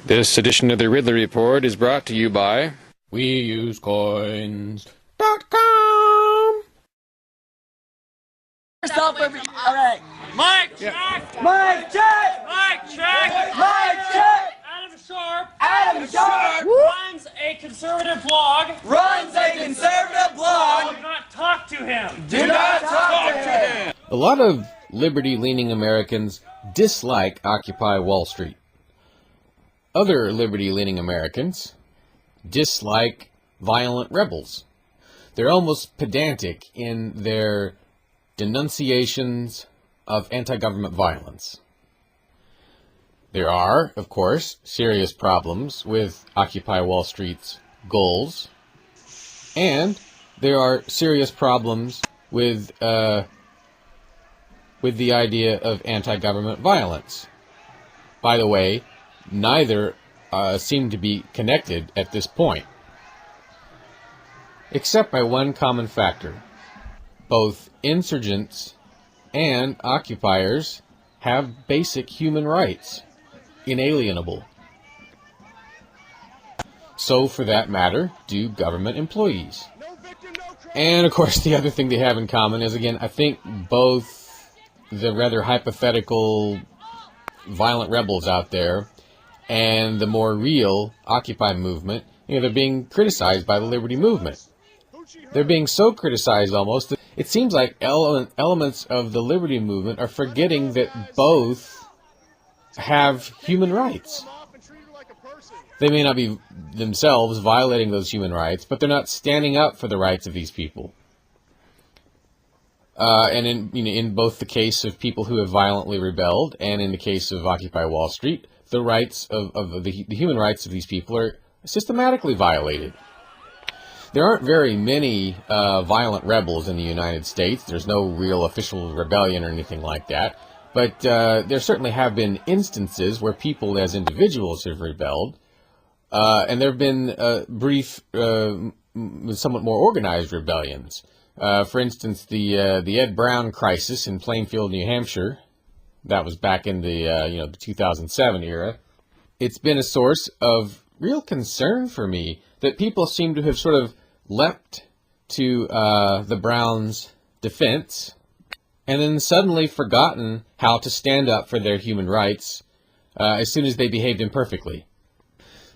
This edition of the Ridley Report is brought to you by WeUseCoins.com. All right. Mike, check! Mike, check! Mike, check! Mike, check! Adam Sharp runs a conservative blog. Runs a conservative blog. Do not talk to him. Do not talk to him. A lot of liberty-leaning Americans dislike Occupy Wall Street. Other liberty-leaning Americans dislike violent rebels. They're almost pedantic in their denunciations of anti-government violence. There are, of course, serious problems with Occupy Wall Street's goals, and there are serious problems with the idea of anti-government violence. By the way, neither seem to be connected at this point, except by one common factor. Both insurgents and occupiers have basic human rights, inalienable. So, for that matter, do government employees. And, of course, the other thing they have in common is, again, I think both the rather hypothetical violent rebels out there and the more real Occupy movement, they're being criticized by the Liberty Movement. They're being so criticized almost that it seems like elements of the Liberty Movement are forgetting that both have human rights. They may not be themselves violating those human rights, but they're not standing up for the rights of these people. And in both the case of people who have violently rebelled and in the case of Occupy Wall Street, the rights of the human rights of these people are systematically violated. There aren't very many violent rebels in the United States. There's no real official rebellion or anything like that. But there certainly have been instances where people as individuals have rebelled. And there have been brief, somewhat more organized rebellions. For instance, the Ed Brown crisis in Plainfield, New Hampshire. That was back in the 2007 era. It's been a source of real concern for me that people seem to have sort of leapt to the Browns' defense and then suddenly forgotten how to stand up for their human rights as soon as they behaved imperfectly.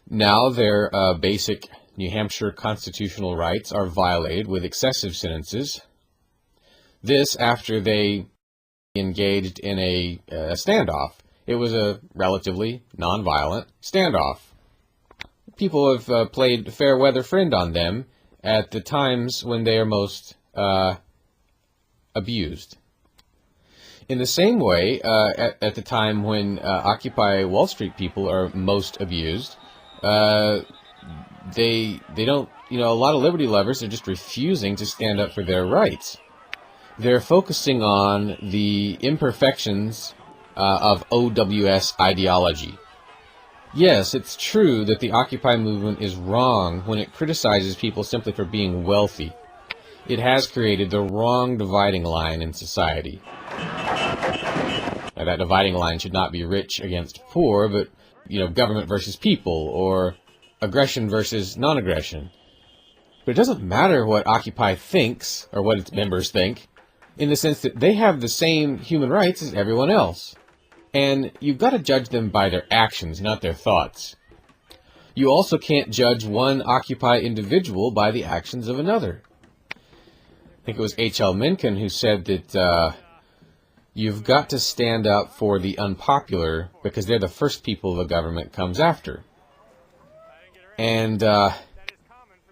Now their basic New Hampshire constitutional rights are violated with excessive sentences. This after they engaged in a standoff. It was a relatively nonviolent standoff. People have played fair weather friend on them at the times when they are most abused. In the same way, at the time when Occupy Wall Street people are most abused, they don't, a lot of liberty lovers are just refusing to stand up for their rights. They're focusing on the imperfections of OWS ideology. Yes, it's true that the Occupy movement is wrong when it criticizes people simply for being wealthy. It has created the wrong dividing line in society. Now, that dividing line should not be rich against poor, but, government versus people, or aggression versus non-aggression. But it doesn't matter what Occupy thinks, or what its members think, in the sense that they have the same human rights as everyone else. And you've got to judge them by their actions, not their thoughts. You also can't judge one Occupy individual by the actions of another. I think it was H.L. Mencken who said that you've got to stand up for the unpopular because they're the first people the government comes after. And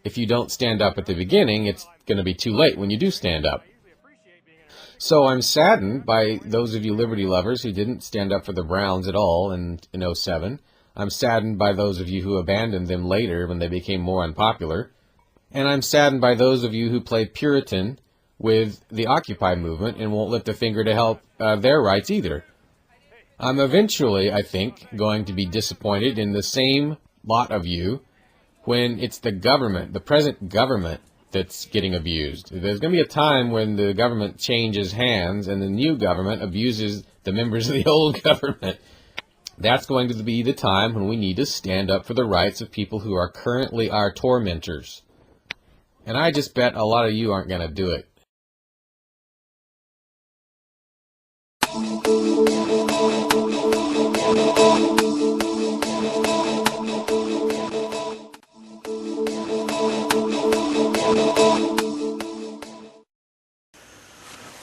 if you don't stand up at the beginning, it's going to be too late when you do stand up. So I'm saddened by those of you liberty lovers who didn't stand up for the Browns at all in 2007. I'm saddened by those of you who abandoned them later when they became more unpopular. And I'm saddened by those of you who play Puritan with the Occupy movement and won't lift a finger to help their rights either. I'm eventually, I think, going to be disappointed in the same lot of you when it's the government, the present government, that's getting abused. There's going to be a time when the government changes hands and the new government abuses the members of the old government. That's going to be the time when we need to stand up for the rights of people who are currently our tormentors. And I just bet a lot of you aren't going to do it.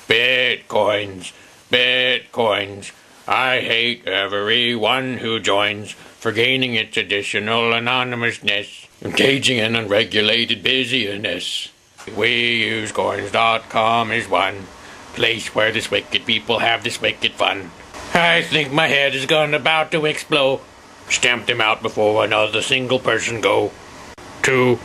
Bitcoins, Bitcoins. I hate everyone who joins for gaining its additional anonymousness, engaging in unregulated busyness. WeUseCoins.com is one place where this wicked people have this wicked fun. I think my head is about to explode. Stamp them out before another single person go. 2